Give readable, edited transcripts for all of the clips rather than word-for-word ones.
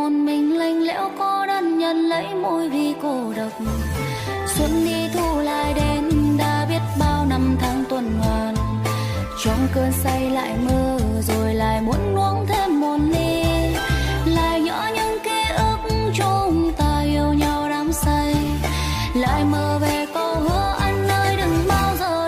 một mình lạnh lẽo cô đơn nhận lấy mùi vị cô độc. Xuân đi thu lại đến đã biết bao năm tháng tuần hoàn, trong cơn say lại mơ rồi lại muốn uống thêm một ly, lại nhớ những ký ức chúng ta yêu nhau đắm say, lại mơ về câu hứa anh ơi đừng bao giờ.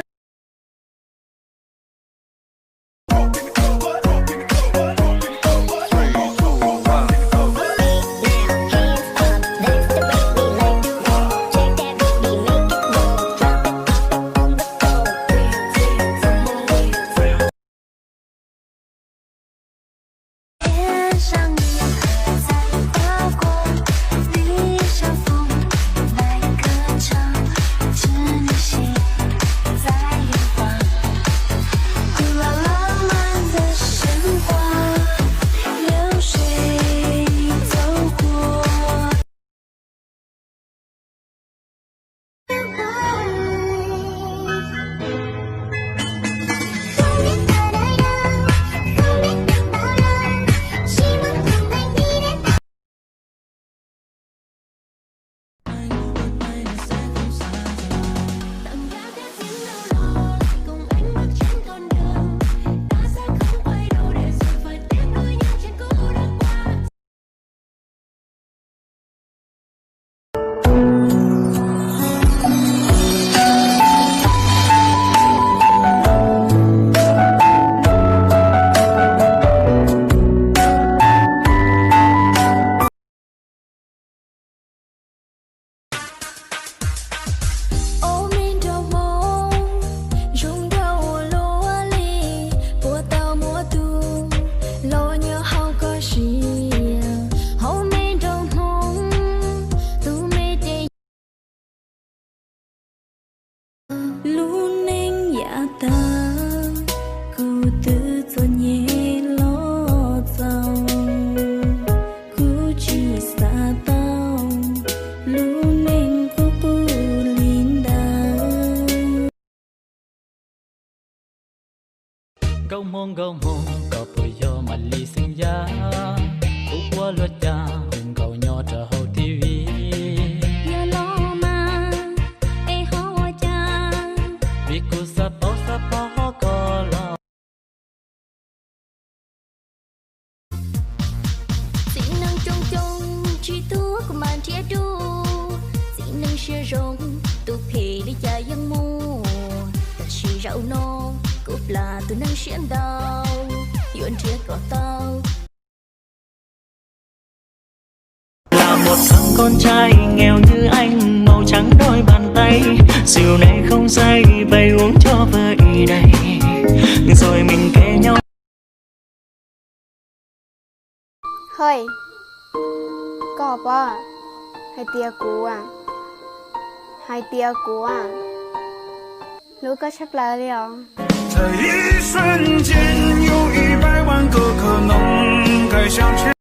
Gau mong có bồi yo mà ly sinh giá cũng qua luật cha hùng gầu nhỏ trở hậu tivi Nhớ lo mà e ho cha vì cô sa po có lo dị năng chung chung chỉ tu của màn chia đu dị năng chia rong tu phê đi cha yang mu ta chỉ rau no cúp là tu năng xiên đau yuan chia cỏ tao. là một thằng con trai nghèo như anh, màu trắng đôi bàn tay, rượu này không say bày uống cho vơi đầy, rồi mình kể nhau. Hơi có ba hai tia cú à, hai tia cú à, lúc có chắc là liệu 这一瞬间，有100万个可能，该向前。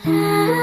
La